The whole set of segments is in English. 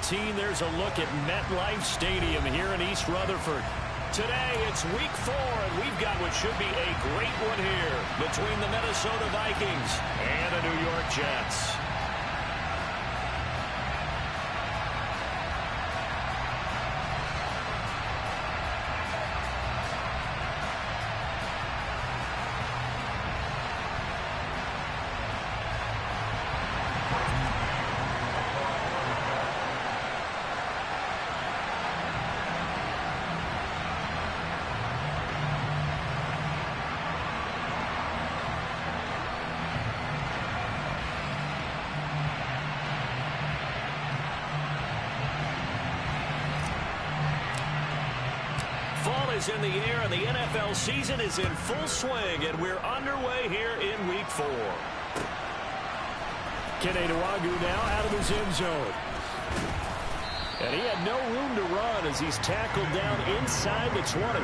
17, there's a look at MetLife Stadium here in East Rutherford. Today, it's week 4, and we've got what should be a great one here between the Minnesota Vikings and the New York Jets. Fall is in the air, and the NFL season is in full swing, and we're underway here in Week 4. Kene Nwangwu now out of his end zone. And he had no room to run as he's tackled down inside the 20.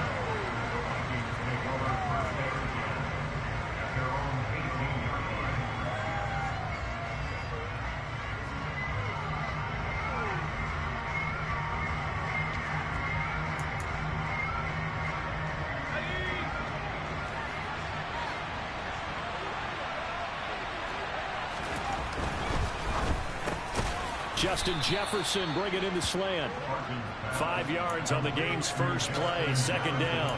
Justin Jefferson bringing in the slant. 5 yards on the game's first play, second down.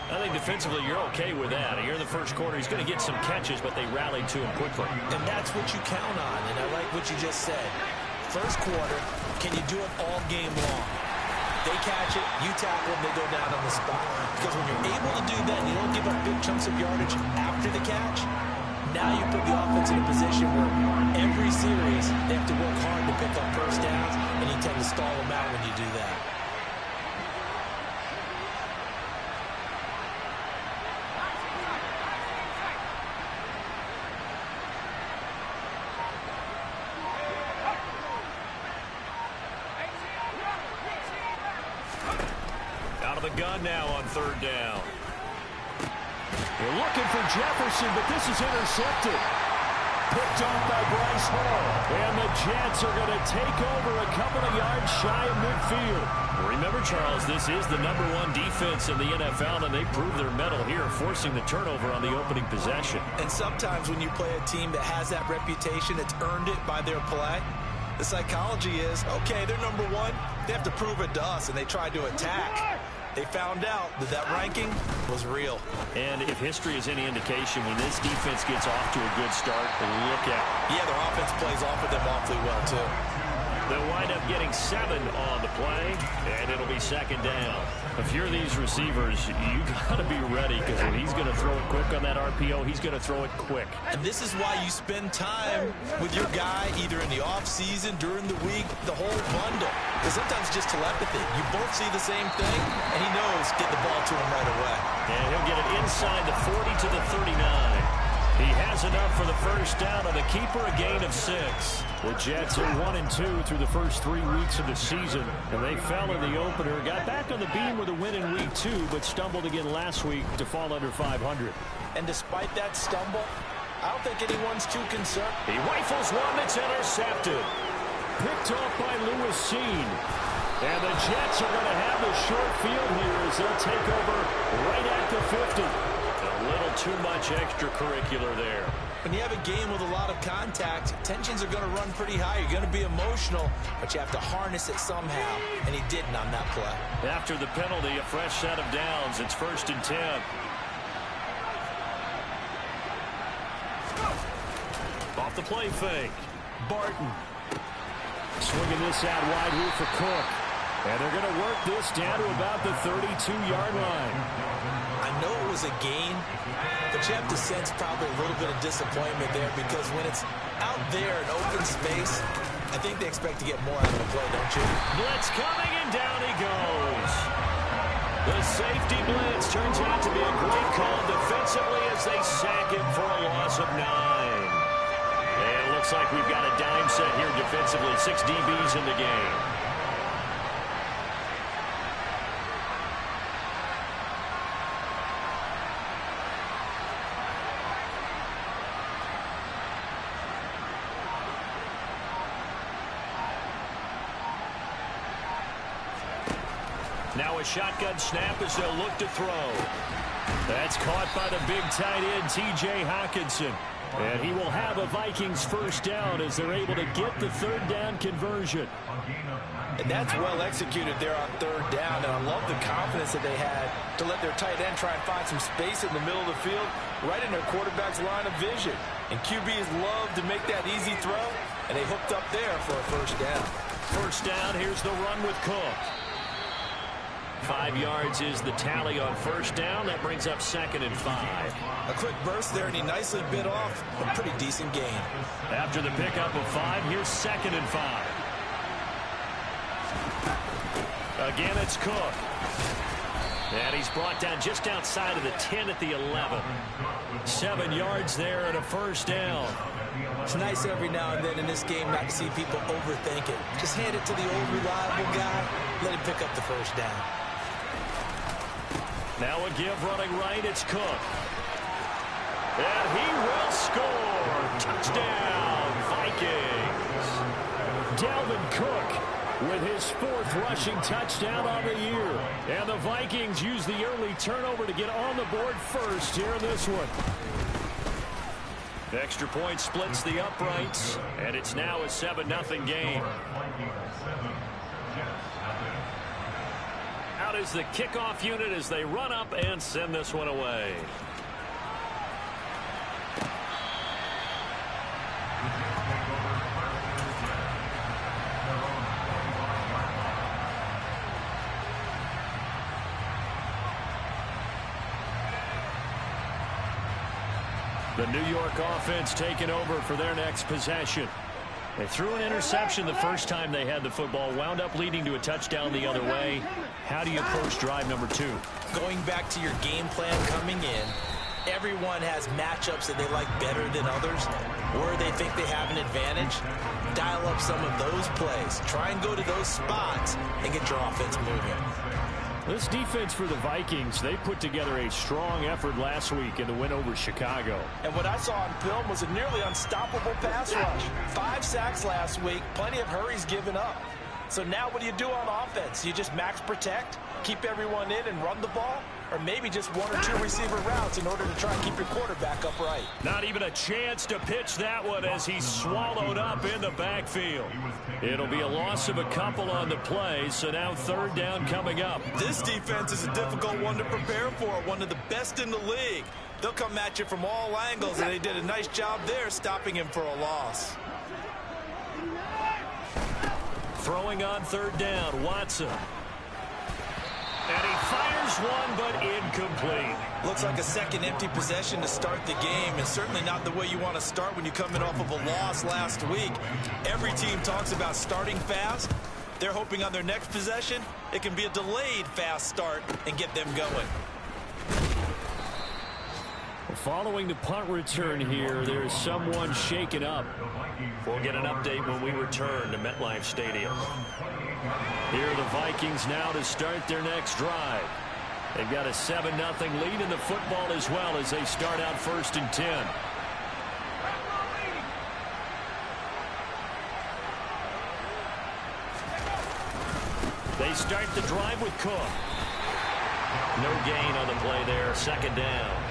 I think defensively you're okay with that. Here in the first quarter, he's going to get some catches, but they rallied to him quickly. And that's what you count on, and I like what you just said. First quarter, can you do it all game long? They catch it, you tackle them, they go down on the spot. Because when you're able to do that and you don't give up big chunks of yardage after the catch, now you put the offense in a position where every series they have to work hard to pick up first downs, and you tend to stall them out when you do that. Out of the gun now on third down. They're looking for Jefferson, but this is intercepted. Picked off by Bryce Hall. And the Jets are going to take over a couple of yards shy of midfield. Remember, Charles, this is the #1 defense in the NFL, and they prove their mettle here, forcing the turnover on the opening possession. And sometimes when you play a team that has that reputation, it's earned it by their play. The psychology is, okay, they're #1. They have to prove it to us, and they tried to attack. They found out that that ranking was real. And if history is any indication, when this defense gets off to a good start, look out. Yeah, their offense plays off of them awfully well, too. They'll wind up getting 7 on the play, and it'll be second down. If you're these receivers, you got to be ready, because when he's going to throw it quick on that RPO, he's going to throw it quick. And this is why you spend time with your guy either in the offseason, during the week, the whole bundle. Because sometimes it's just telepathy. You both see the same thing, and he knows get the ball to him right away. And he'll get it inside the 40 to the 39. He has enough for the first down, and the keeper a gain of 6. The Jets are 1-2 through the first 3 weeks of the season, and they fell in the opener. Got back on the beam with a win in week 2, but stumbled again last week to fall under 500. And despite that stumble, I don't think anyone's too concerned. He rifles one that's intercepted. Picked off by Lewis Cine. And the Jets are going to have the short field here as they'll take over right at the 50. A little too much extracurricular there. When you have a game with a lot of contact, tensions are going to run pretty high. You're going to be emotional, but you have to harness it somehow, and he didn't on that play. After the penalty, a fresh set of downs. It's 1st and 10. Off the play fake. Barton. Swinging this out wide here for Cook. And they're going to work this down to about the 32-yard line. I know it was a gain, but you have to sense probably a little bit of disappointment there, because when it's out there in open space, I think they expect to get more out of the play, don't you? Blitz coming, and down he goes. The safety blitz turns out to be a great call defensively as they sack him for a loss of 9. And it looks like we've got a dime set here defensively. 6 DBs in the game. Now a shotgun snap as they'll look to throw. That's caught by the big tight end, T.J. Hockenson. And he will have a Vikings first down as they're able to get the third down conversion. And that's well executed there on third down. And I love the confidence that they had to let their tight end try and find some space in the middle of the field, right in their quarterback's line of vision. And QBs love to make that easy throw, and they hooked up there for a first down. First down, here's the run with Cook. 5 yards is the tally on first down. That brings up 2nd and 5. A quick burst there, and he nicely bit off a pretty decent gain. After the pickup of 5, here's 2nd and 5. Again, it's Cook. And he's brought down just outside of the 10 at the 11. 7 yards there and a first down. It's nice every now and then in this game not to see people overthink it. Just hand it to the old reliable guy. Let him pick up the first down. Now a give running right. It's Cook. And he will score. Touchdown, Vikings. Dalvin Cook with his 4th rushing touchdown on the year. And the Vikings use the early turnover to get on the board first here in this one. Extra point splits the uprights, and it's now a 7-0 game. Out is the kickoff unit as they run up and send this one away. The New York offense taking over for their next possession. They threw an interception the first time they had the football, wound up leading to a touchdown the other way. How do you approach drive number 2? Going back to your game plan coming in, everyone has matchups that they like better than others, where they think they have an advantage. Dial up some of those plays. Try and go to those spots and get your offense moving. This defense for the Vikings, they put together a strong effort last week in the win over Chicago. And what I saw on film was a nearly unstoppable pass rush. 5 sacks last week, plenty of hurries given up. So now what do you do on offense? You just max protect, keep everyone in and run the ball? Or maybe just 1 or 2 receiver routes in order to try and keep your quarterback upright. Not even a chance to pitch that one as he's swallowed up in the backfield. It'll be a loss of a couple on the play, so now 3rd down coming up. This defense is a difficult one to prepare for, one of the best in the league. They'll come at you from all angles, and they did a nice job there stopping him for a loss. Throwing on 3rd down, Watson. And he fires one, but incomplete. Looks like a second empty possession to start the game, and certainly not the way you want to start when you're coming off of a loss last week. Every team talks about starting fast. They're hoping on their next possession, it can be a delayed fast start and get them going. Following the punt return here, there's someone shaken up. We'll get an update when we return to MetLife Stadium. Here are the Vikings now to start their next drive. They've got a 7-0 lead in the football as well as they start out 1st and 10. They start the drive with Cook. No gain on the play there, 2nd down.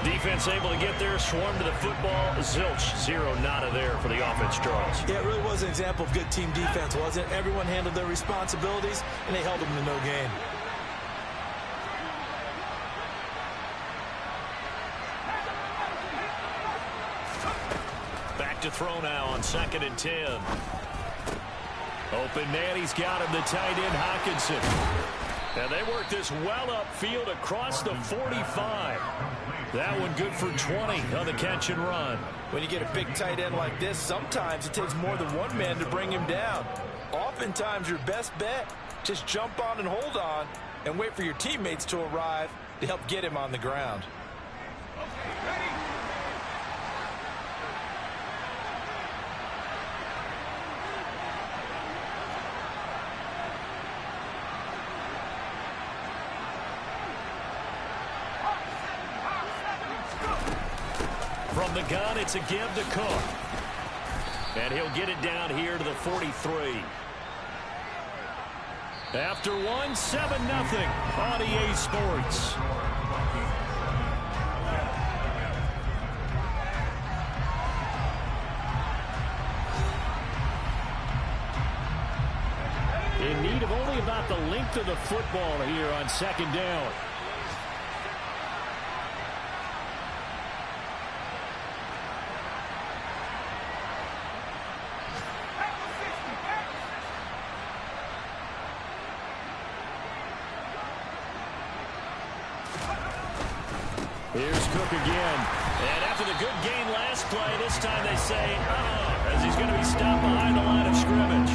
Defense able to get there, swarm to the football. Zilch, 0 nada there for the offense draws. Yeah, it really was an example of good team defense, wasn't it? Everyone handled their responsibilities, and they held them to no gain. Back to throw now on 2nd and 10. Open man, he's got him, the tight end Hockenson. And they work this well upfield across the 45. That one good for 20 on the catch and run. When you get a big tight end like this, sometimes it takes more than one man to bring him down. Oftentimes your best bet, just jump on and hold on and wait for your teammates to arrive to help get him on the ground. From the gun, it's a give to Cook. And he'll get it down here to the 43. After one, 7-0 on EA Sports. In need of only about the length of the football here on second down. Here's Cook again. And after the good gain last play, this time they say, as he's going to be stopped behind the line of scrimmage.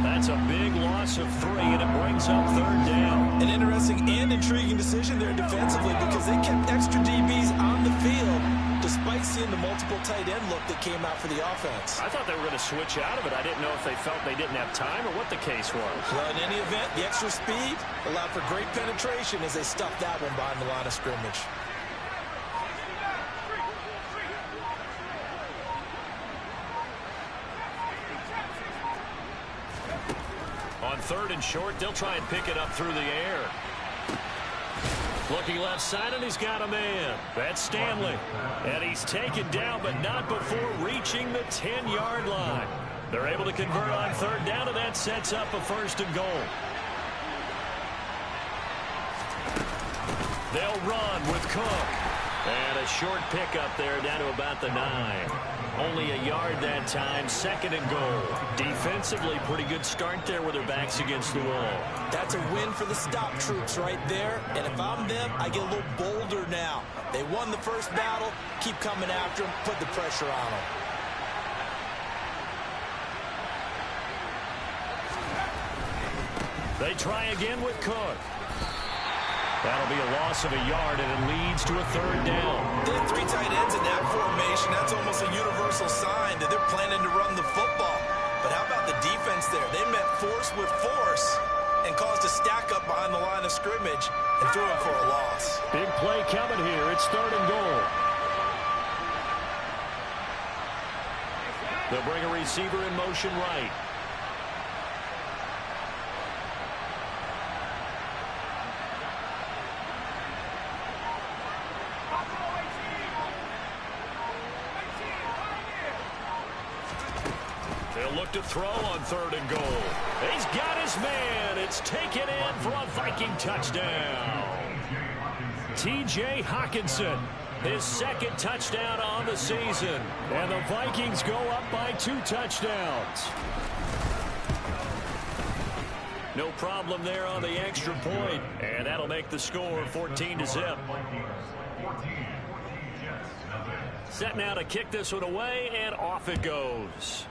That's a big loss of 3, and it brings up third down. An interesting and intriguing decision there defensively because they kept extra DBs on the field despite seeing the multiple tight end look that came out for the offense. I thought they were going to switch out of it. I didn't know if they felt they didn't have time or what the case was. Well, in any event, the extra speed allowed for great penetration as they stuffed that one behind the line of scrimmage. On third and short, they'll try and pick it up through the air. Looking left side, and he's got a man. That's Stanley. And he's taken down, but not before reaching the 10-yard line. They're able to convert on third down, and that sets up a first and goal. They'll run with Cook. And a short pickup there down to about the 9. Only a yard that time, second and goal. Defensively, pretty good start there with their backs against the wall. That's a win for the stop troops right there. And if I'm them, I get a little bolder now. They won the first battle. Keep coming after them. Put the pressure on them. They try again with Cook. That'll be a loss of a yard, and it leads to a third down. They have 3 tight ends in that formation. That's almost a universal sign that they're planning to run the football. But how about the defense there? They met force with force and caused a stack up behind the line of scrimmage and threw him for a loss. Big play coming here. It's third and goal. They'll bring a receiver in motion right. They'll look to throw on third and goal. He's got his man. It's taken in for a Viking touchdown. T.J. Hockenson, his second touchdown on the season. And the Vikings go up by 2 touchdowns. No problem there on the extra point. And that'll make the score 14-0. Set now to kick this one away, and off it goes.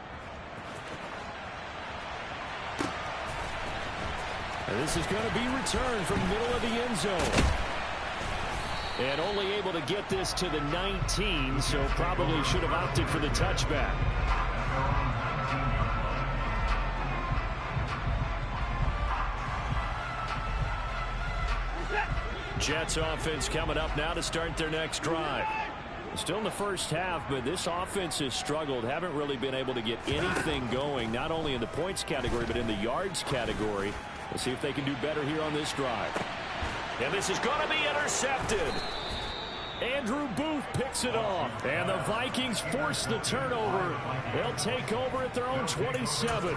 And this is going to be returned from the middle of the end zone. And only able to get this to the 19, so probably should have opted for the touchback. Jets offense coming up now to start their next drive. Still in the first half, but this offense has struggled. Haven't really been able to get anything going, not only in the points category, but in the yards category. We'll see if they can do better here on this drive. And this is going to be intercepted. Andrew Booth picks it off. And the Vikings force the turnover. They'll take over at their own 27.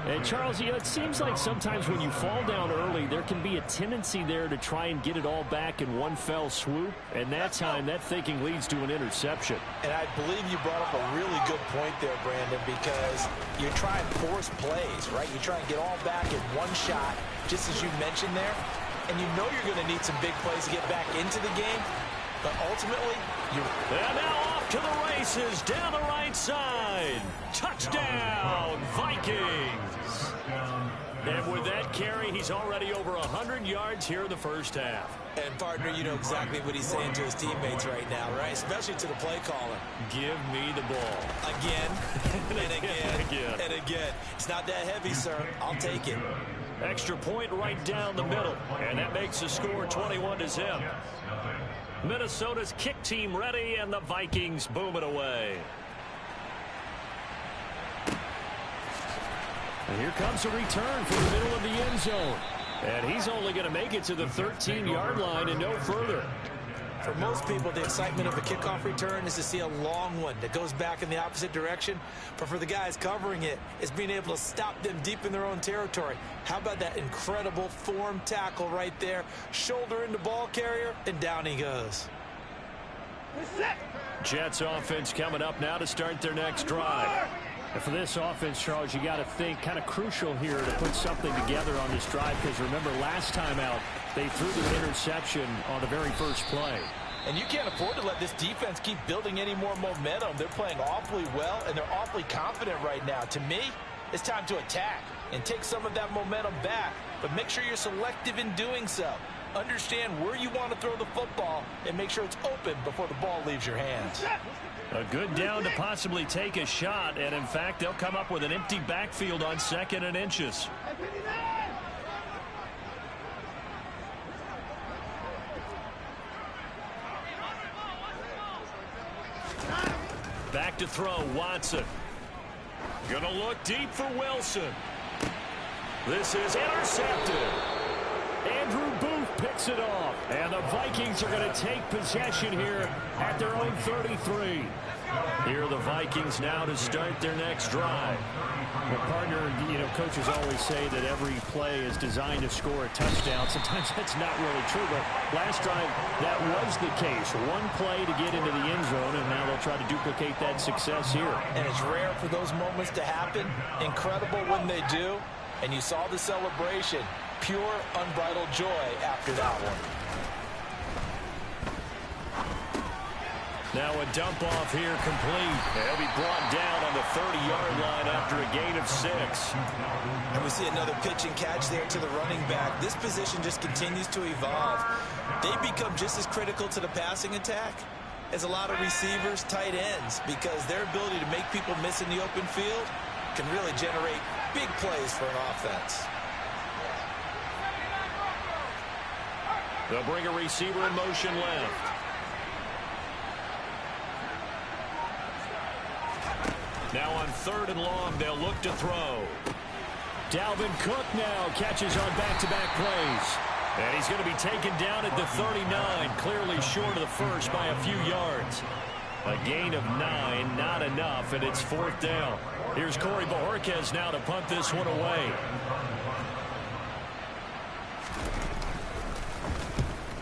And Charles, it seems like sometimes when you fall down early, there can be a tendency there to try and get it all back in one fell swoop. And that time, that thinking leads to an interception. And I believe you brought up a really good point there, Brandon, because you try and force plays, right? You try and get all back in one shot, just as you mentioned there. And you know you're going to need some big plays to get back into the game. But ultimately, and now off to the races down the right side. Touchdown, Vikings. And with that carry, he's already over 100 yards here in the first half. And, partner, you know exactly what he's saying to his teammates right now, right? Especially to the play caller. Give me the ball. Again, and again, and again. It's not that heavy, sir. I'll take it. Extra point right down the middle. And that makes the score 21-0. Minnesota's kick team ready, and the Vikings boom it away. And here comes a return from the middle of the end zone. And he's only going to make it to the 13-yard line and no further. For most people, the excitement of a kickoff return is to see a long one that goes back in the opposite direction. But for the guys covering it, it's being able to stop them deep in their own territory. How about that incredible form tackle right there? Shoulder into ball carrier, and down he goes. Jets offense coming up now to start their next drive. And for this offense, Charles, you got to think kind of crucial here to put something together on this drive, because remember last time out they threw the interception on the very first play. And you can't afford to let this defense keep building any more momentum. They're playing awfully well, and they're awfully confident right now. To me, it's time to attack and take some of that momentum back, but make sure you're selective in doing so. Understand where you want to throw the football and make sure it's open before the ball leaves your hands. A good down to possibly take a shot, and in fact, they'll come up with an empty backfield on 2nd and inches. Back to throw, Watson. Gonna look deep for Wilson. This is intercepted. Andrew Booth picks it off. And the Vikings are going to take possession here at their own 33. Here are the Vikings now to start their next drive. Well, partner, you know, coaches always say that every play is designed to score a touchdown. Sometimes that's not really true, but last drive that was the case. One play to get into the end zone, and now they'll try to duplicate that success here. And it's rare for those moments to happen. Incredible when they do. And you saw the celebration. Pure, unbridled joy after that one. Now a dump off here complete. He'll be brought down on the 30-yard line after a gain of 6. And we see another pitch and catch there to the running back. This position just continues to evolve. They become just as critical to the passing attack as a lot of receivers, tight ends, because their ability to make people miss in the open field can really generate big plays for an offense. They'll bring a receiver in motion left. Now on 3rd and long, they'll look to throw. Dalvin Cook now catches on back-to-back plays. And he's going to be taken down at the 39, clearly short of the first by a few yards. A gain of 9, not enough, and it's 4th down. Here's Corey Bojorquez now to punt this one away.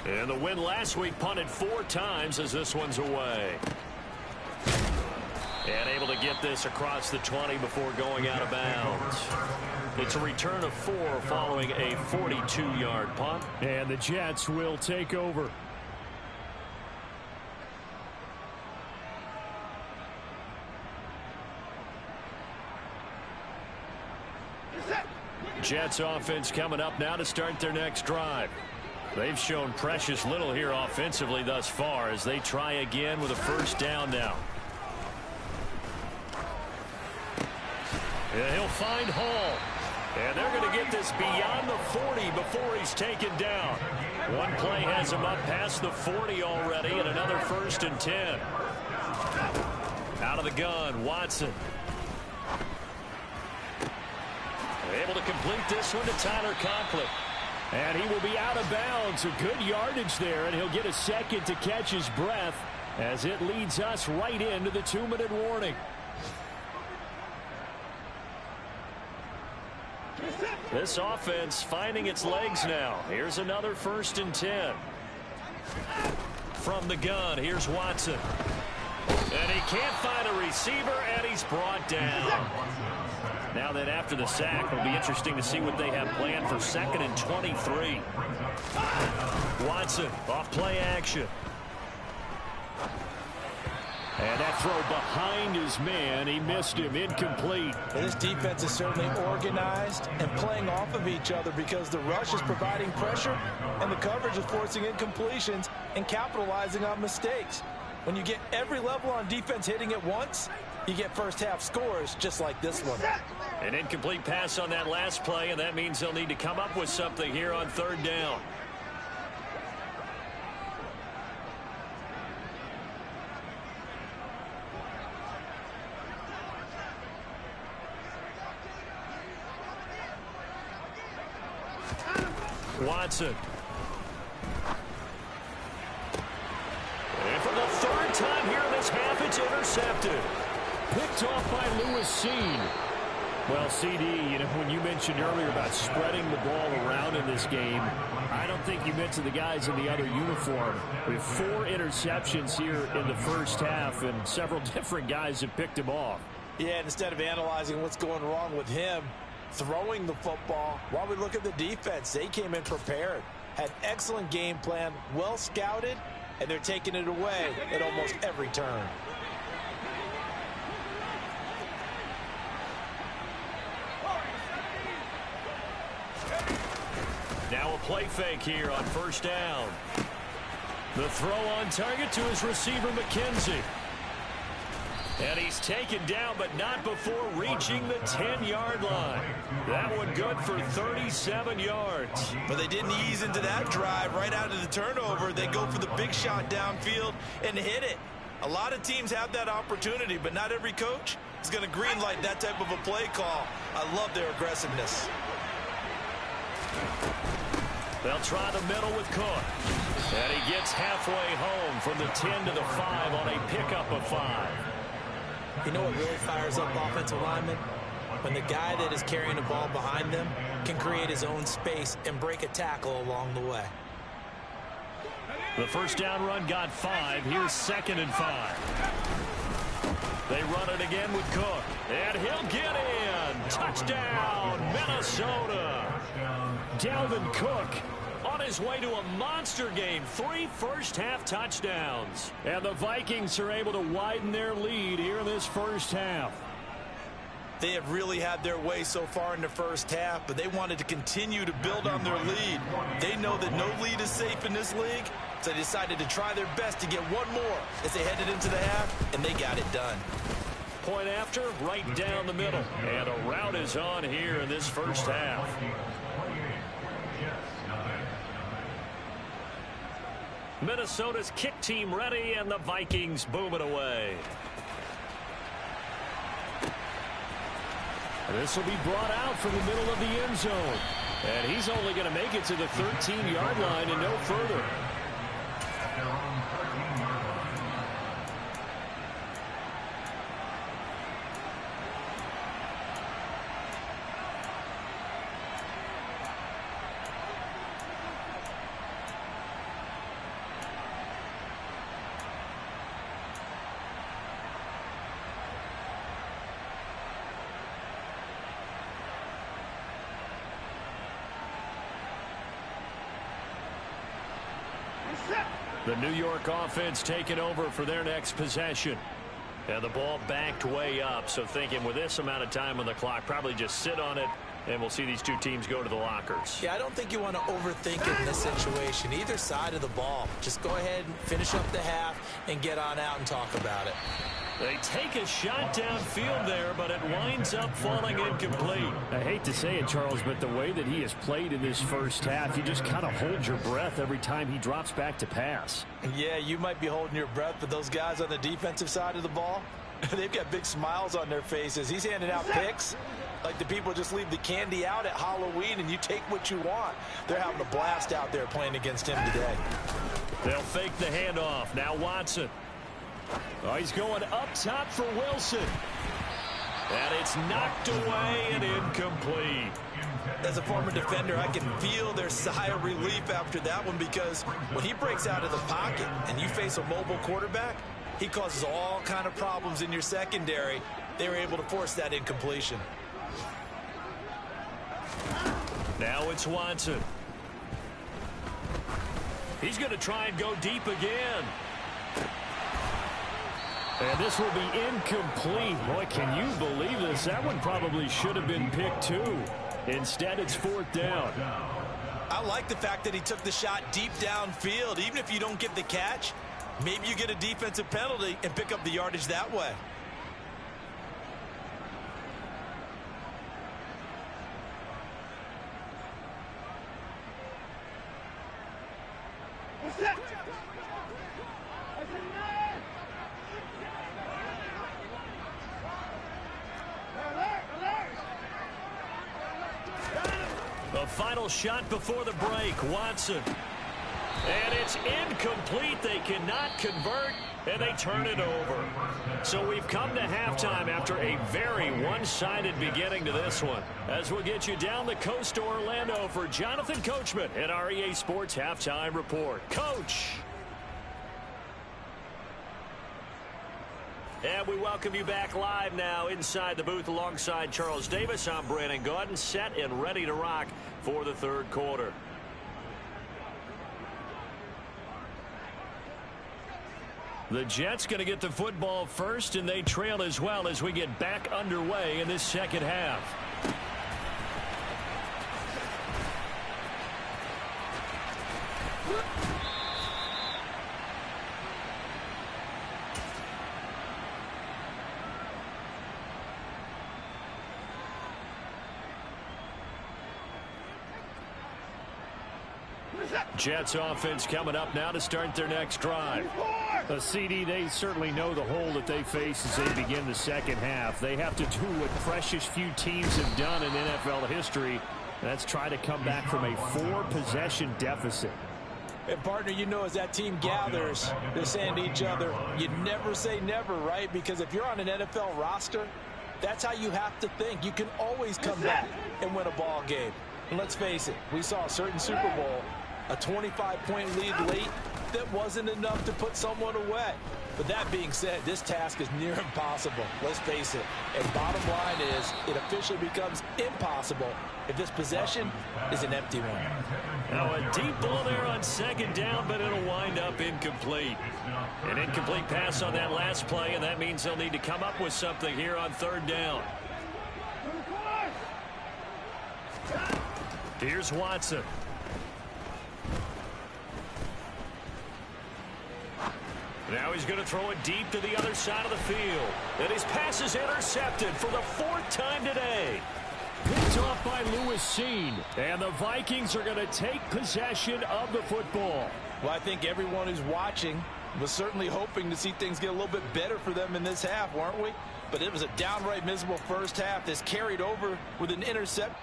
And the win last week punted 4 times as this one's away. And able to get this across the 20 before going out of bounds. It's a return of 4 following a 42-yard punt. And the Jets will take over. Jets offense coming up now to start their next drive. They've shown precious little here offensively thus far as they try again with a 1st down now. And he'll find Hall. And they're going to get this beyond the 40 before he's taken down. One play has him up past the 40 already, and another 1st and 10. Out of the gun, Watson. Able to complete this one to Tyler Conklin. And he will be out of bounds. A good yardage there, and he'll get a second to catch his breath as it leads us right into the 2-minute warning. This offense finding its legs now. Here's another 1st and 10. From the gun, here's Watson. And he can't find a receiver, and he's brought down. Now then, after the sack, it'll be interesting to see what they have planned for 2nd and 23. Watson off play action. And that throw behind his man. He missed him. Incomplete. And this defense is certainly organized and playing off of each other because the rush is providing pressure and the coverage is forcing incompletions and capitalizing on mistakes. When you get every level on defense hitting at once, you get first-half scores just like this one. An incomplete pass on that last play, and that means they'll need to come up with something here on 3rd down. Watson. And for the third time here in this half, it's intercepted. Picked off by Lewis Cine. Well, CD, you know, when you mentioned earlier about spreading the ball around in this game, I don't think you mentioned the guys in the other uniform. We have 4 interceptions here in the first half, and several different guys have picked him off. Yeah, instead of analyzing what's going wrong with him, throwing the football, while we look at the defense, they came in prepared, had excellent game plan, well scouted, and they're taking it away at almost every turn. Now a play fake here on first down. The throw on target to his receiver, McKenzie. And he's taken down, but not before reaching the 10-yard line. That one good for 37 yards. But they didn't ease into that drive right out of the turnover. They go for the big shot downfield and hit it. A lot of teams have that opportunity, but not every coach is going to greenlight that type of a play call. I love their aggressiveness. They'll try the middle with Cook. And he gets halfway home from the 10 to the 5 on a pickup of 5. You know what really fires up offensive linemen? When the guy that is carrying the ball behind them can create his own space and break a tackle along the way. The first down run got 5. Here's 2nd and 5. They run it again with Cook. And he'll get in. Touchdown, Minnesota. Dalvin Cook on his way to a monster game. 3 first-half touchdowns. And the Vikings are able to widen their lead here in this first half. They have really had their way so far in the first half, but they wanted to continue to build on their lead. They know that no lead is safe in this league, so they decided to try their best to get one more as they headed into the half, and they got it done. Point after, right down the middle. And a route is on here in this first half. Minnesota's kick team ready, and the Vikings boom it away. This will be brought out from the middle of the end zone. And he's only going to make it to the 13-yard line and no further. The New York offense taking over for their next possession. And the ball backed way up, so thinking with this amount of time on the clock, probably just sit on it, and we'll see these two teams go to the lockers. Yeah, I don't think you want to overthink it in this situation. Either side of the ball. Just go ahead and finish up the half and get on out and talk about it. They take a shot downfield there, but it winds up falling incomplete. I hate to say it, Charles, but the way that he has played in this first half, you just kind of hold your breath every time he drops back to pass. Yeah, you might be holding your breath, but those guys on the defensive side of the ball, they've got big smiles on their faces. He's handing out picks like the people just leave the candy out at Halloween and you take what you want. They're having a blast out there playing against him today. They'll fake the handoff. Now Watson. Oh, he's going up top for Wilson. And it's knocked away and incomplete. As a former defender, I can feel their sigh of relief after that one, because when he breaks out of the pocket and you face a mobile quarterback, he causes all kind of problems in your secondary. They were able to force that incompletion. Now it's Watson. He's going to try and go deep again. And this will be incomplete. Boy, can you believe this? That one probably should have been picked too. Instead, it's 4th down. I like the fact that he took the shot deep downfield. Even if you don't get the catch, maybe you get a defensive penalty and pick up the yardage that way. A final shot before the break. Watson. And it's incomplete. They cannot convert, and they turn it over. So we've come to halftime after a very one-sided beginning to this one. As we'll get you down the coast to Orlando for Jonathan Coachman at our EA Sports Halftime Report. Coach. And we welcome you back live now inside the booth alongside Charles Davis. I'm Brandon Gaudin, set and ready to rock for the third quarter. The Jets going to get the football first, and they trail as well as we get back underway in this second half. Jets offense coming up now to start their next drive. CD, they certainly know the hole that they face as they begin the second half. They have to do what precious few teams have done in NFL history. That's try to come back from a 4-possession deficit. And, partner, you know, as that team gathers, they're saying to each other, you never say never, right? Because if you're on an NFL roster, that's how you have to think. You can always come back and win a ball game. And let's face it, we saw a certain Super Bowl, a 25-point lead late that wasn't enough to put someone away. But that being said, this task is near impossible. Let's face it. And bottom line is, it officially becomes impossible if this possession is an empty one. Now a deep ball there on second down, but it'll wind up incomplete. An incomplete pass on that last play, and that means they'll need to come up with something here on third down. Here's Watson. Now he's going to throw it deep to the other side of the field. And his pass is intercepted for the 4th time today. Picked off by Lewis Cine. And the Vikings are going to take possession of the football. Well, I think everyone who's watching was certainly hoping to see things get a little bit better for them in this half, weren't we? But it was a downright miserable first half that's carried over with an intercept.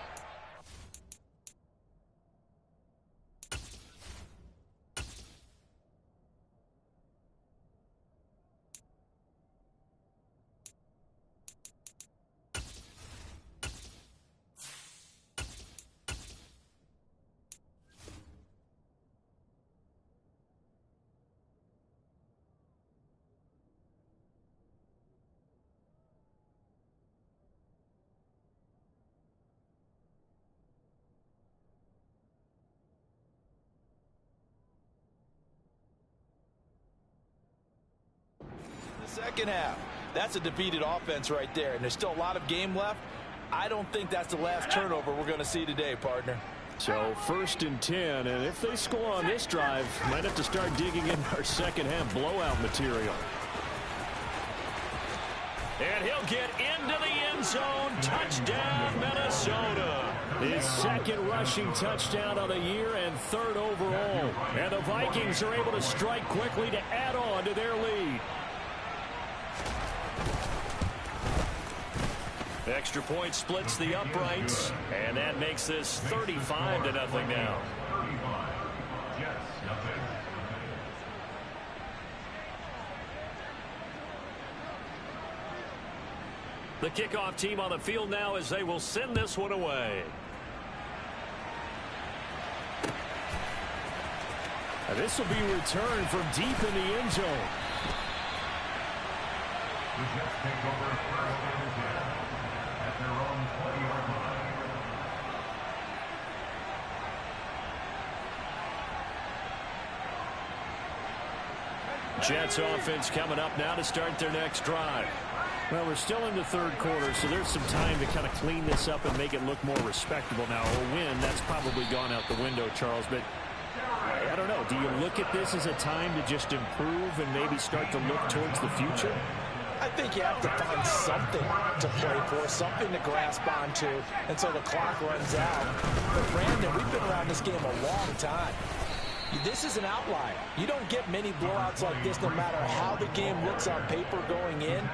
Second half. That's a defeated offense right there, and there's still a lot of game left. I don't think that's the last turnover we're going to see today, partner. So 1st and 10, and if they score on this drive, might have to start digging in our second half blowout material. And he'll get into the end zone. Touchdown, Minnesota. His 2nd rushing touchdown of the year and 3rd overall. And the Vikings are able to strike quickly to add on to their lead. Extra point splits the uprights, and that makes this 35-0 now. The kickoff team on the field now as they will send this one away. And this will be returned from deep in the end zone. The Jets take over first and 10 at their own 20-yard line. Jets offense coming up now to start their next drive. Well, we're still in the third quarter, so there's some time to kind of clean this up and make it look more respectable now. A win, that's probably gone out the window, Charles, but I don't know. Do you look at this as a time to just improve and maybe start to look towards the future? I think you have to find something to play for, something to grasp onto until the clock runs out. But, Brandon, we've been around this game a long time. This is an outlier. You don't get many blowouts like this no matter how the game looks on paper going in.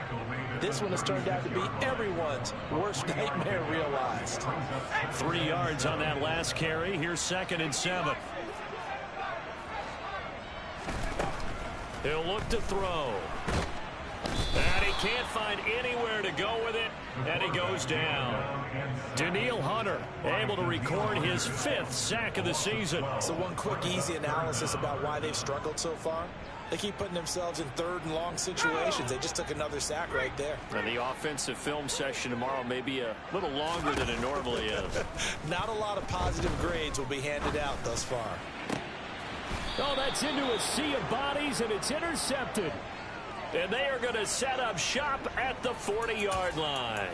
This one has turned out to be everyone's worst nightmare realized. 3 yards on that last carry. Here's 2nd and 7. He'll look to throw. And he can't find anywhere to go with it, and he goes down. Danielle Hunter able to record his 5th sack of the season. So one quick, easy analysis about why they've struggled so far. They keep putting themselves in 3rd and long situations. They just took another sack right there. And the offensive film session tomorrow may be a little longer than it normally is. Not a lot of positive grades will be handed out thus far. Oh, that's into a sea of bodies, and it's intercepted. And they are going to set up shop at the 40-yard line.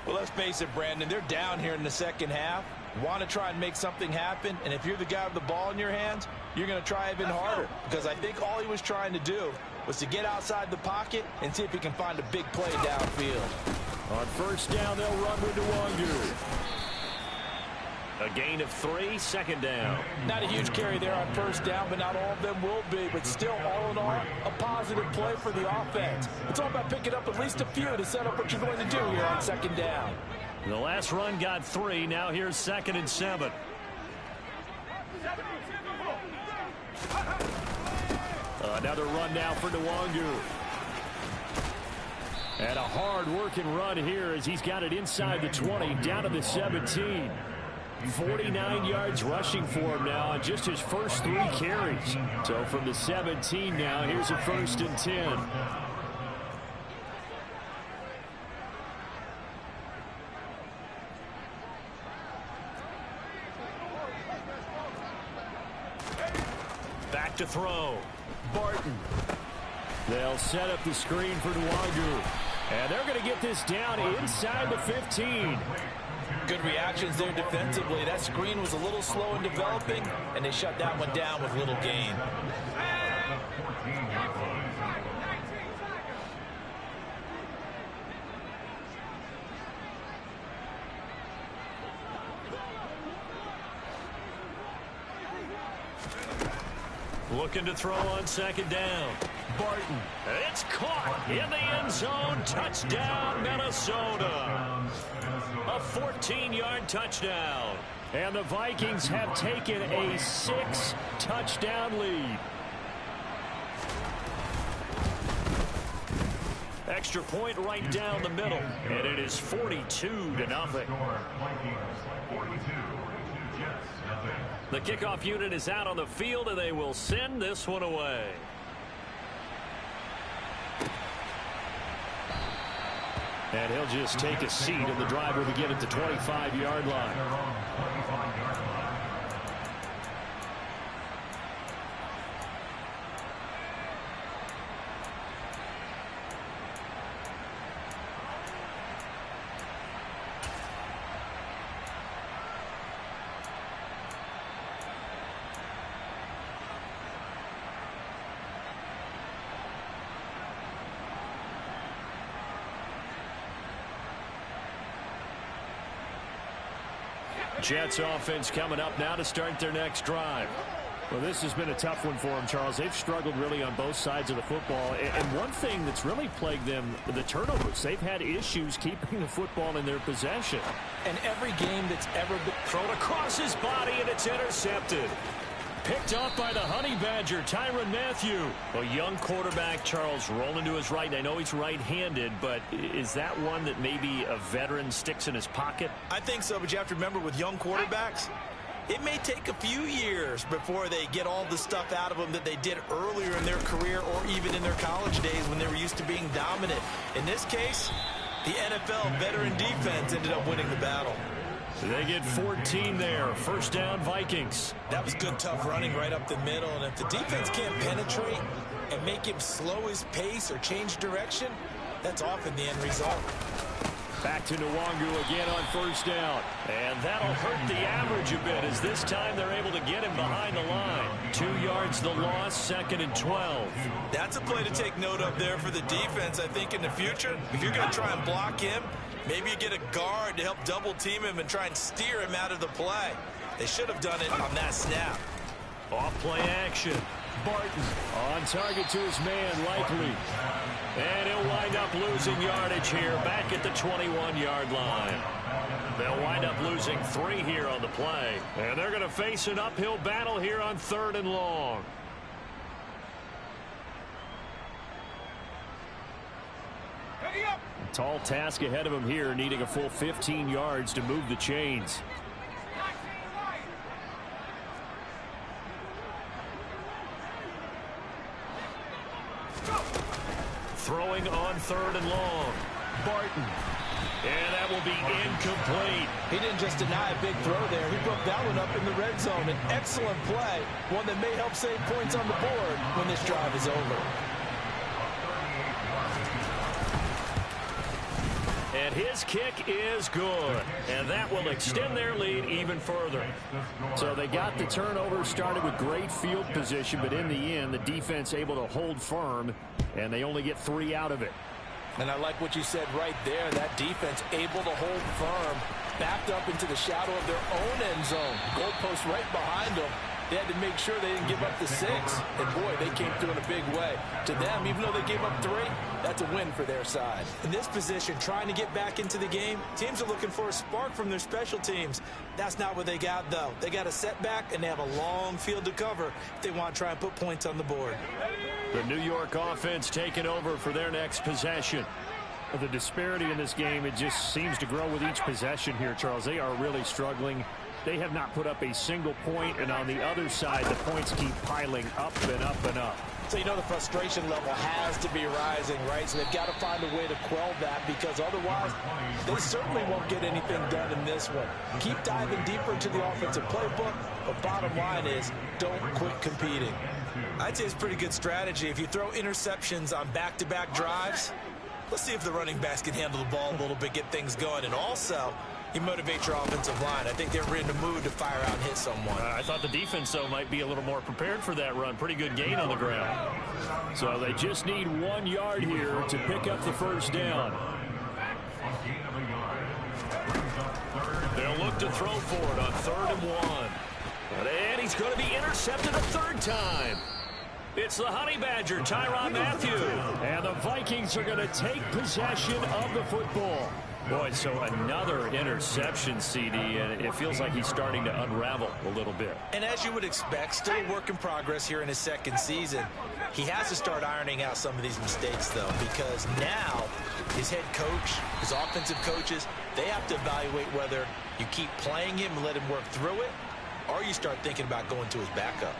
Well, let's face it, Brandon. They're down here in the second half. Want to try and make something happen. And if you're the guy with the ball in your hands, you're going to try even harder. Because I think all he was trying to do was to get outside the pocket and see if he can find a big play downfield. On 1st down, they'll run with Nwangu. A gain of 3, 2nd down. Not a huge carry there on 1st down, but not all of them will be. But still, all in all, a positive play for the offense. It's all about picking up at least a few to set up what you're going to do here on 2nd down. The last run got 3. Now here's 2nd and 7. Another run now for Nwangu. And a hard-working run here as he's got it inside the 20, down to the 17. 49 yards rushing for him now on just his first 3 carries. So from the 17 now, here's a 1st and 10. Back to throw. Barton. They'll set up the screen for Nwangu. And they're going to get this down inside the 15. Good reactions there defensively. That screen was a little slow in developing, and they shut that one down with little gain. Looking to throw on 2nd down. Barton. It's caught in the end zone. Touchdown, Minnesota. A 14-yard touchdown. And the Vikings have taken a 6-touchdown lead. Extra point right down the middle. And it is 42-0. The kickoff unit is out on the field, and they will send this one away. And he'll just take a seat, and the drive will begin at the 25-yard line. Jets offense coming up now to start their next drive. Well, this has been a tough one for them, Charles. They've struggled really on both sides of the football. And one thing that's really plagued them, the turnovers. They've had issues keeping the football in their possession. And every game that's ever been thrown across his body, and it's intercepted. Picked up by the Honey Badger, Tyrann Mathieu. A young quarterback, Charles, rolling to his right. And I know he's right-handed, but is that one that maybe a veteran sticks in his pocket? I think so, but you have to remember with young quarterbacks, it may take a few years before they get all the stuff out of them that they did earlier in their career or even in their college days when they were used to being dominant. In this case, the NFL veteran defense ended up winning the battle. They get 14 there. 1st down, Vikings. That was good, tough running right up the middle. And if the defense can't penetrate and make him slow his pace or change direction, that's often the end result. Back to Nwangu again on 1st down. And that'll hurt the average a bit as this time they're able to get him behind the line. 2 yards the loss, 2nd and 12. That's a play to take note of there for the defense, I think, in the future. If you're going to try and block him, maybe you get a guard to help double team him and try and steer him out of the play. They should have done it on that snap. Off play action. Barton on target to his man, Likely. And he'll wind up losing yardage here back at the 21-yard line. They'll wind up losing 3 here on the play. And they're going to face an uphill battle here on 3rd and long. A tall task ahead of him here, needing a full 15 yards to move the chains. Throwing on 3rd and long. Barton. And that will be incomplete. He didn't just deny a big throw there. He broke that one up in the red zone. An excellent play. One that may help save points on the board when this drive is over. And his kick is good. And that will extend their lead even further. So they got the turnover, started with great field position, but in the end, the defense able to hold firm, and they only get 3 out of it. And I like what you said right there. That defense able to hold firm, backed up into the shadow of their own end zone. Goalpost right behind them. They had to make sure they didn't give up the 6. And, boy, they came through in a big way. To them, even though they gave up 3, that's a win for their side. In this position, trying to get back into the game, teams are looking for a spark from their special teams. That's not what they got, though. They got a setback, and they have a long field to cover if they want to try and put points on the board. The New York offense taking over for their next possession. The disparity in this game, it just seems to grow with each possession here, Charles. They are really struggling. They have not put up a single point, and on the other side, the points keep piling up and up and up. So you know the frustration level has to be rising, right? So they've got to find a way to quell that, because otherwise they certainly won't get anything done in this one. Keep diving deeper into the offensive playbook, but bottom line is don't quit competing. I'd say it's pretty good strategy. If you throw interceptions on back-to-back drives, let's see if the running backs can handle the ball a little bit, get things going, and also you motivate your offensive line. I think they're in the mood to fire out and hit someone. I thought the defense, though, might be a little more prepared for that run. Pretty good gain on the ground. So they just need 1 yard here to pick up the first down. They'll look to throw for it on 3rd and 1. And he's going to be intercepted a 3rd time. It's the Honey Badger, Tyrann Mathieu. And the Vikings are going to take possession of the football. Boy, so another interception, CD, and it feels like he's starting to unravel a little bit. And as you would expect, still a work in progress here in his 2nd season. He has to start ironing out some of these mistakes, though, because now his head coach, his offensive coaches, they have to evaluate whether you keep playing him and let him work through it, or you start thinking about going to his backup.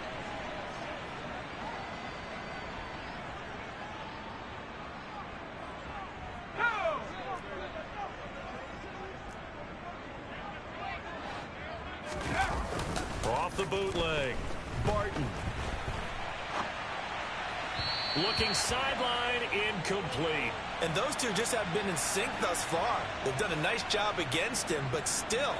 Off the bootleg, Barton. Looking sideline, incomplete. And those two just have been in sync thus far. They've done a nice job against him, but still,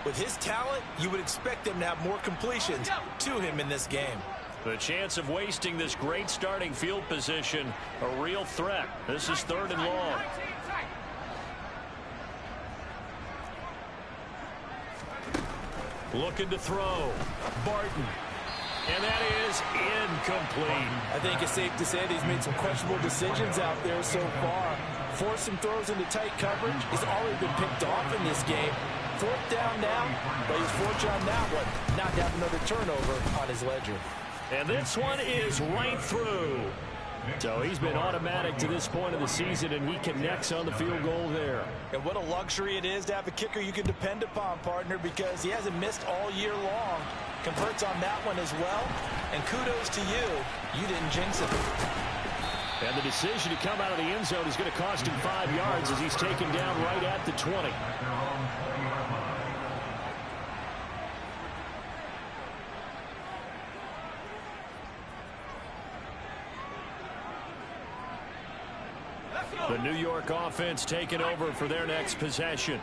with his talent, you would expect them to have more completions to him in this game. The chance of wasting this great starting field position, a real threat. This is 3rd and long. Looking to throw. Barton. And that is incomplete. I think it's safe to say that he's made some questionable decisions out there so far. Forced some throws into tight coverage. He's already been picked off in this game. 4th down now, but he's fortunate on that one not to have another turnover on his ledger. And this one is right through. So he's been automatic to this point of the season, and he connects on the field goal there. And what a luxury it is to have a kicker you can depend upon, partner, because he hasn't missed all year long. Converts on that one as well. And kudos to you. You didn't jinx it. And the decision to come out of the end zone is going to cost him 5 yards as he's taken down right at the 20. The New York offense taking over for their next possession.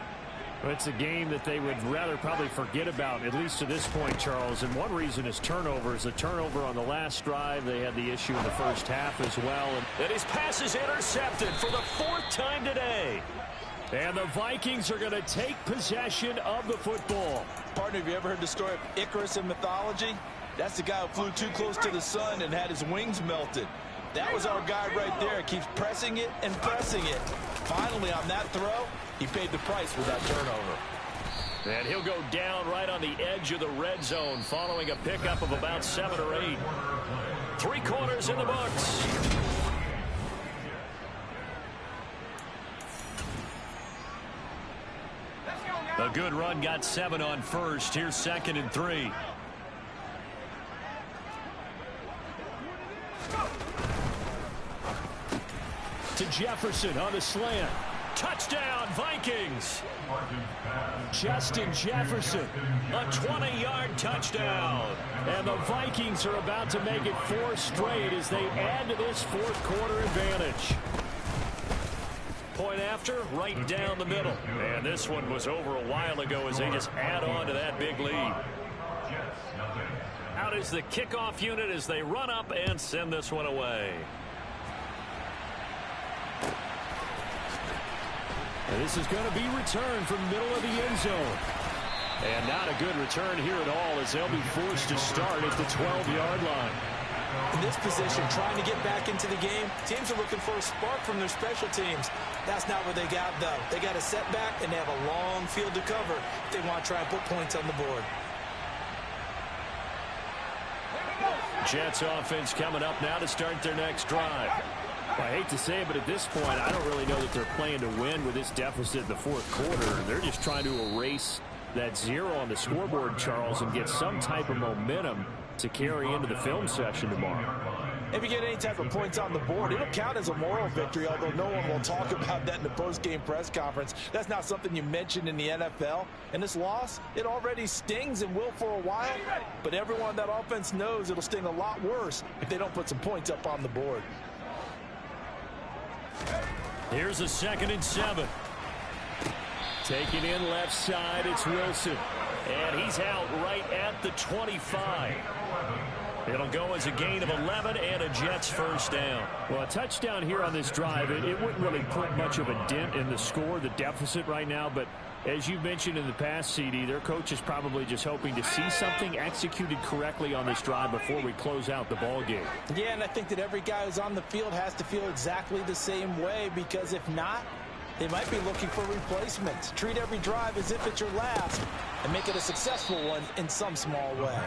It's a game that they would rather probably forget about, at least to this point, Charles. And one reason is turnovers. The turnover on the last drive, they had the issue in the first half as well. And his pass is intercepted for the 4th time today. And the Vikings are going to take possession of the football. Partner, have you ever heard the story of Icarus in mythology? That's the guy who flew too close to the sun and had his wings melted. That was our guy right there. Keeps pressing it and pressing it. Finally, on that throw, he paid the price with that turnover. And he'll go down right on the edge of the red zone following a pickup of about 7 or 8. 3 quarters in the books. A good run got 7 on first. Here's 2nd and 3. To Jefferson on the slant. Touchdown, Vikings. Justin Jefferson, a 20-yard touchdown. And the Vikings are about to make it 4 straight as they add to this 4th quarter advantage. Point after, right down the middle. And this one was over a while ago as they just add on to that big lead. Out is the kickoff unit as they run up and send this one away. And this is going to be returned from the middle of the end zone. And not a good return here at all as they'll be forced to start at the 12-yard line. In this position, trying to get back into the game, teams are looking for a spark from their special teams. That's not what they got, though. They got a setback, and they have a long field to cover if they want to try and put points on the board. Jets offense coming up now to start their next drive. Well, I hate to say it, but at this point, I don't really know that they're playing to win with this deficit in the 4th quarter. They're just trying to erase that 0 on the scoreboard, Charles, and get some type of momentum to carry into the film session tomorrow. If you get any type of points on the board, it'll count as a moral victory, although no one will talk about that in the post-game press conference. That's not something you mentioned in the NFL. And this loss, it already stings and will for a while, but everyone on that offense knows it'll sting a lot worse if they don't put some points up on the board. Here's a 2nd and 7. Taking in left side, it's Wilson. And he's out right at the 25. It'll go as a gain of 11 and a Jets first down. Well, a touchdown here on this drive, it wouldn't really put much of a dent in the score, the deficit right now. But as you mentioned in the past, CD, their coach is probably just hoping to see something executed correctly on this drive before we close out the ball game. Yeah, and I think that every guy who's on the field has to feel exactly the same way, because if not, they might be looking for replacements. Treat every drive as if it's your last and make it a successful one in some small way.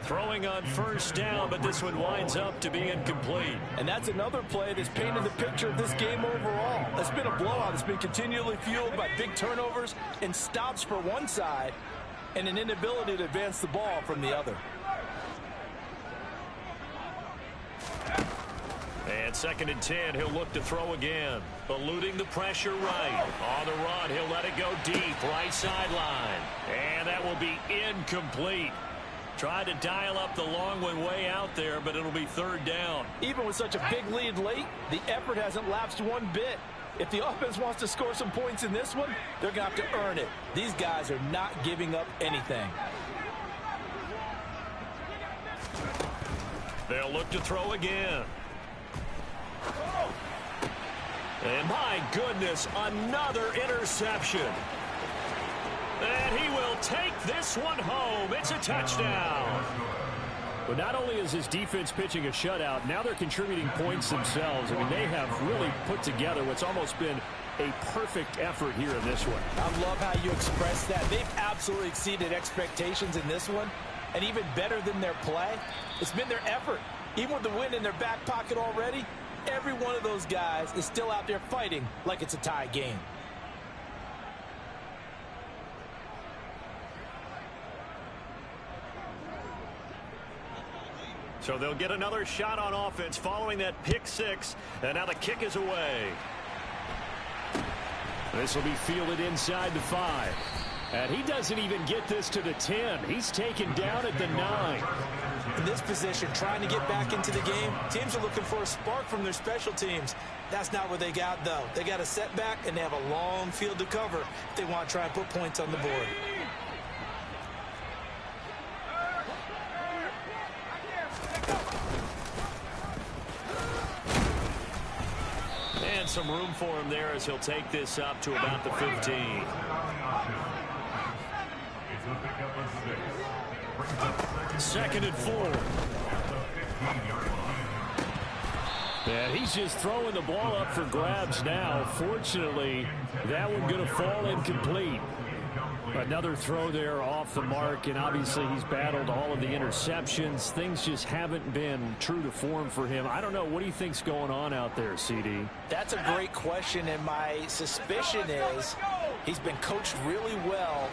Throwing on first down, but this one winds up to be incomplete. And that's another play that's painted the picture of this game overall. It's been a blowout. It's been continually fueled by big turnovers and stops for one side and an inability to advance the ball from the other. And 2nd and 10, he'll look to throw again. Eluding the pressure right. On the run, he'll let it go deep, right sideline. And that will be incomplete. Tried to dial up the long one way out there, but it'll be 3rd down. Even with such a big lead late, the effort hasn't lapsed one bit. If the offense wants to score some points in this one, they're going to have to earn it. These guys are not giving up anything. They'll look to throw again. And my goodness, another interception. And he will take this one home. It's a touchdown. But not only is his defense pitching a shutout, now they're contributing points themselves. I mean, they have really put together what's almost been a perfect effort here in this one. I love how you express that. They've absolutely exceeded expectations in this one. And even better than their play, it's been their effort. Even with the win in their back pocket already, every one of those guys is still out there fighting like it's a tie game. So they'll get another shot on offense following that pick 6. And now the kick is away. This will be fielded inside the 5. And he doesn't even get this to the 10. He's taken down at the 9. In this position, trying to get back into the game, teams are looking for a spark from their special teams. That's not what they got, though. They got a setback, and they have a long field to cover if they want to try and put points on the board. some room for him there as he'll take this up to about the 15. Second and 4. And he's just throwing the ball up for grabs now. Fortunately, that one going to fall incomplete. Another throw there off the mark, and obviously he's battled all of the interceptions. Things just haven't been true to form for him. I don't know. What do you think's going on out there, CD? That's a great question, and my suspicion is he's been coached really well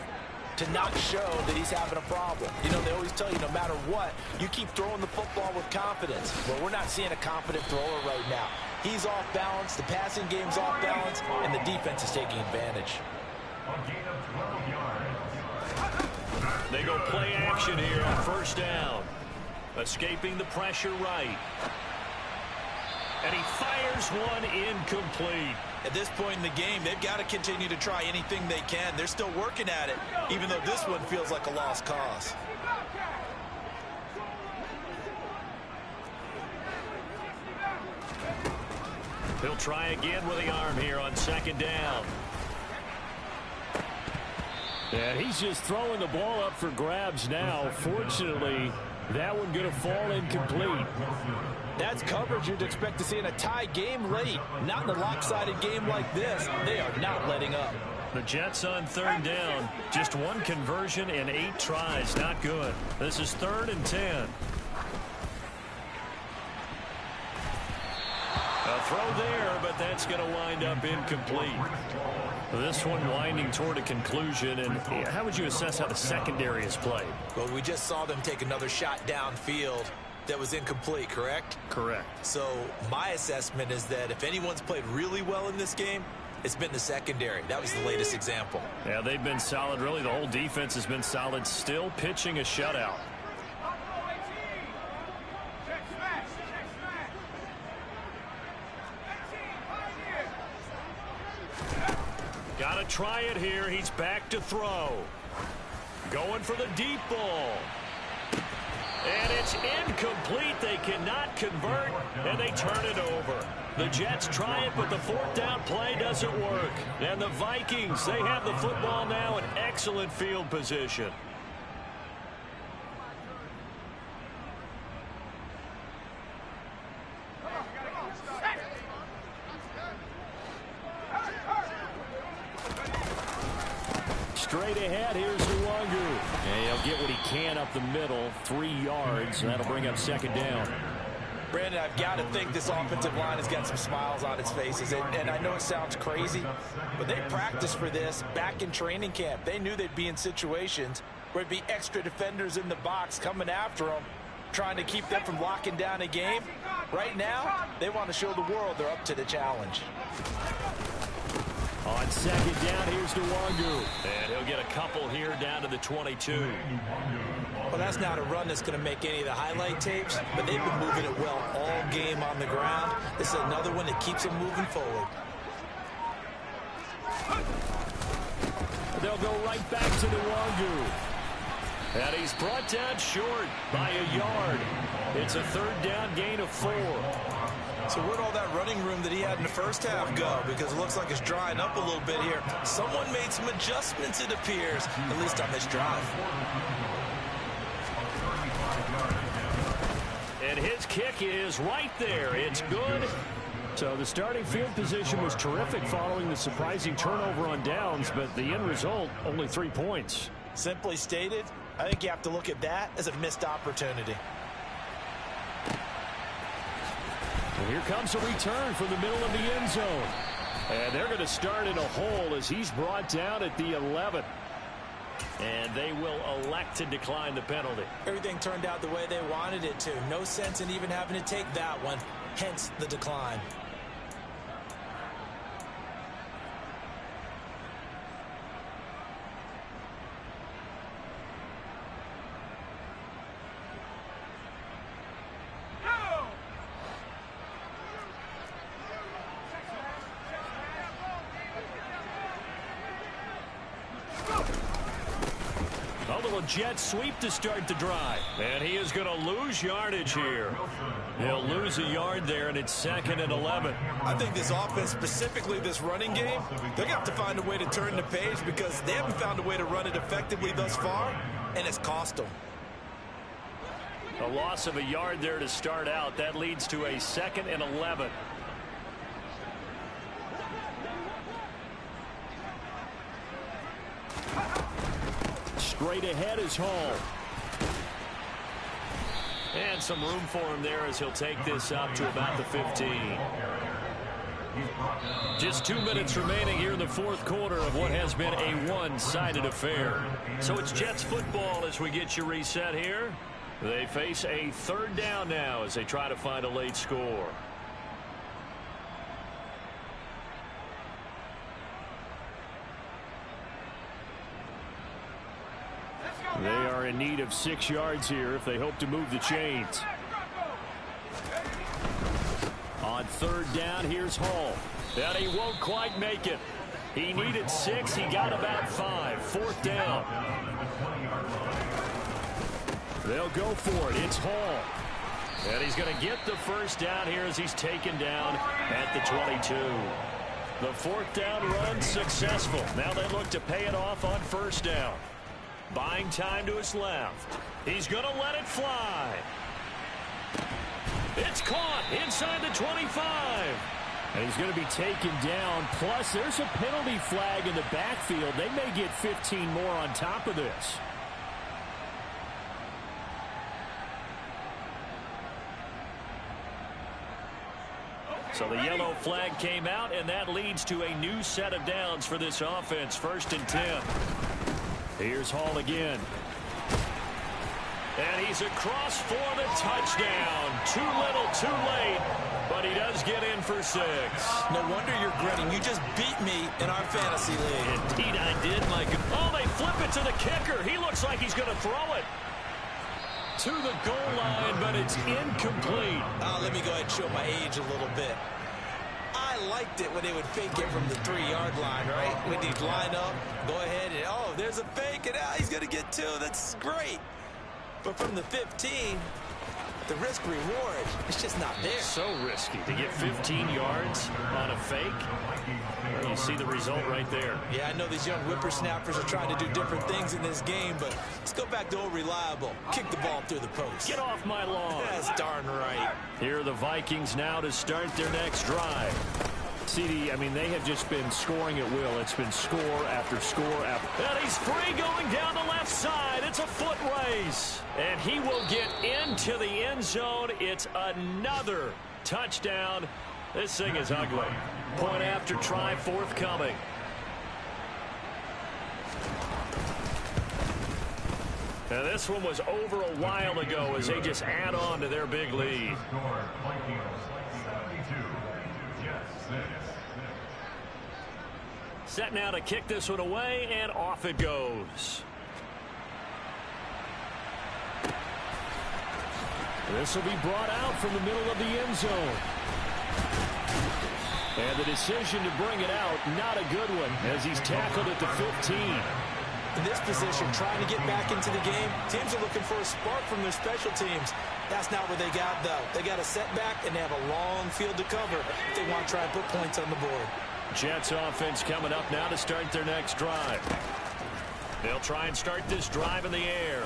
to not show that he's having a problem. You know, they always tell you no matter what, you keep throwing the football with confidence. Well, we're not seeing a confident thrower right now. He's off balance, the passing game's off balance, and the defense is taking advantage. They go play action here on first down. Escaping the pressure right. And he fires one incomplete. At this point in the game, they've got to continue to try anything they can. They're still working at it, even though this one feels like a lost cause. He'll try again with the arm here on second down. And he's just throwing the ball up for grabs now. Fortunately, that one going to fall incomplete. That's coverage you'd expect to see in a tie game late. Not in a lopsided game like this. They are not letting up. The Jets on third down. Just one conversion in 8 tries. Not good. This is 3rd and 10. A throw there, but that's going to wind up incomplete. This one winding toward a conclusion. And how would you assess how the secondary has played? Well, we just saw them take another shot downfield that was incomplete, correct? Correct. So my assessment is that if anyone's played really well in this game, it's been the secondary. That was the latest example. Yeah, they've been solid. Really, the whole defense has been solid. Still pitching a shutout. Got to try it here. He's back to throw. Going for the deep ball. And it's incomplete. They cannot convert, and they turn it over. The Jets try it, but the 4th down play doesn't work. And the Vikings, they have the football now in excellent field position. Straight ahead, here's Nwangu. And he'll get what he can up the middle, 3 yards. That'll bring up second down. Brandon, I've got to think this offensive line has got some smiles on its faces. And I know it sounds crazy, but they practiced for this back in training camp. They knew they'd be in situations where there'd be extra defenders in the box coming after them, trying to keep them from locking down a game. Right now, they want to show the world they're up to the challenge. On second down, here's Nwangu. And he'll get a couple here down to the 22. Well, that's not a run that's going to make any of the highlight tapes, but they've been moving it well all game on the ground. This is another one that keeps them moving forward. They'll go right back to Nwangu. And he's brought down short by a yard. It's a 3rd down gain of 4. So where'd all that running room that he had in the first half go? Because it looks like it's drying up a little bit here. Someone made some adjustments, it appears, at least on this drive. And his kick is right there. It's good. So the starting field position was terrific following the surprising turnover on downs, but the end result, only 3 points. Simply stated, I think you have to look at that as a missed opportunity. And here comes a return from the middle of the end zone. And they're going to start in a hole as he's brought down at the 11. And they will elect to decline the penalty. Everything turned out the way they wanted it to. No sense in even having to take that one, hence the decline. jet sweep to start the drive. And he is going to lose yardage here. He'll lose a yard there, and it's 2nd and 11. I think this offense, specifically this running game, they're going to have to find a way to turn the page because they haven't found a way to run it effectively thus far, and it's cost them. A loss of a yard there to start out. That leads to a 2nd and 11. Straight ahead is Hall. And some room for him there as he'll take this up to about the 15. Just 2 minutes remaining here in the 4th quarter of what has been a one-sided affair. So it's Jets football as we get you reset here. They face a 3rd down now as they try to find a late score. They are in need of 6 yards here if they hope to move the chains. On 3rd down, here's Hall. And he won't quite make it. He needed 6. He got about 5. 4th down. They'll go for it. It's Hall. And he's going to get the 1st down here as he's taken down at the 22. The 4th down run successful. Now they look to pay it off on 1st down. Buying time to his left. He's going to let it fly. It's caught inside the 25. And he's going to be taken down. Plus, there's a penalty flag in the backfield. They may get 15 more on top of this. So the yellow flag came out, and that leads to a new set of downs for this offense. 1st and 10. Here's Hall again. And he's across for the touchdown. Too little, too late. But he does get in for 6. No wonder you're grinning. You just beat me in our fantasy league. Indeed I did, Mike. Oh, they flip it to the kicker. He looks like he's going to throw it to the goal line, but it's incomplete. Let me go ahead and show my age a little bit. I liked it when they would fake it from the 3-yard line, right? When he'd line up, go ahead, and oh, there's a fake, and he's going to get 2. That's great. But from the 15, the risk-reward, it's just not there. So risky to get 15 yards on a fake. Well, you see the result right there. Yeah, I know these young whippersnappers are trying to do different things in this game, but let's go back to old reliable. Kick the ball through the post. Get off my lawn. That's darn right. Here are the Vikings now to start their next drive. CD, I mean, they have just been scoring at will. It's been score after score after. And he's free going down the left side. It's a foot race. And he will get into the end zone. It's another touchdown. This thing is ugly. Point after try forthcoming. Now this one was over a while ago as they just add on to their big lead. Set now to kick this one away, and off it goes. This will be brought out from the middle of the end zone. And the decision to bring it out, not a good one, as he's tackled at the 15. In this position, trying to get back into the game, teams are looking for a spark from their special teams. That's not what they got, though. They got a setback, and they have a long field to cover if they want to try and put points on the board. Jets offense coming up now to start their next drive. They'll try and start this drive in the air.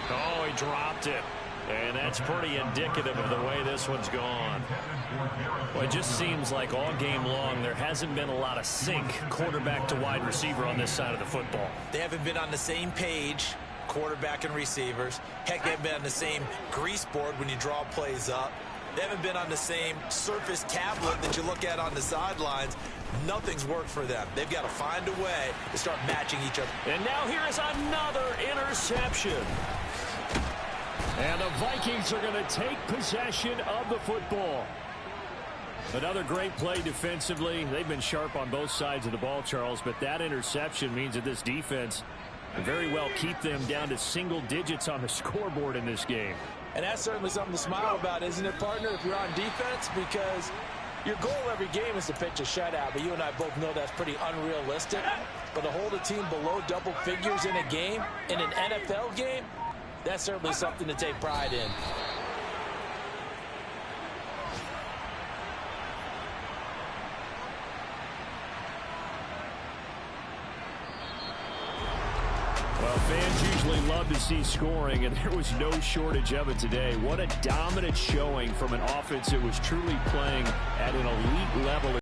Oh, he dropped it. And that's pretty indicative of the way this one's gone. Well, it just seems like all game long there hasn't been a lot of sync quarterback to wide receiver on this side of the football. They haven't been on the same page, quarterback and receivers. Heck, they haven't been on the same grease board when you draw plays up. They haven't been on the same surface tablet that you look at on the sidelines. Nothing's worked for them. They've got to find a way to start matching each other. And now here is another interception. And the Vikings are going to take possession of the football. Another great play defensively. They've been sharp on both sides of the ball, Charles, but that interception means that this defense can very well keep them down to single digits on the scoreboard in this game. And that's certainly something to smile about, isn't it, partner, if you're on defense? Because your goal every game is to pitch a shutout, but you and I both know that's pretty unrealistic. But to hold a team below double figures in a game, in an NFL game, that's certainly something to take pride in. Well, fans usually love to see scoring, and there was no shortage of it today. What a dominant showing from an offense that was truly playing at an elite level.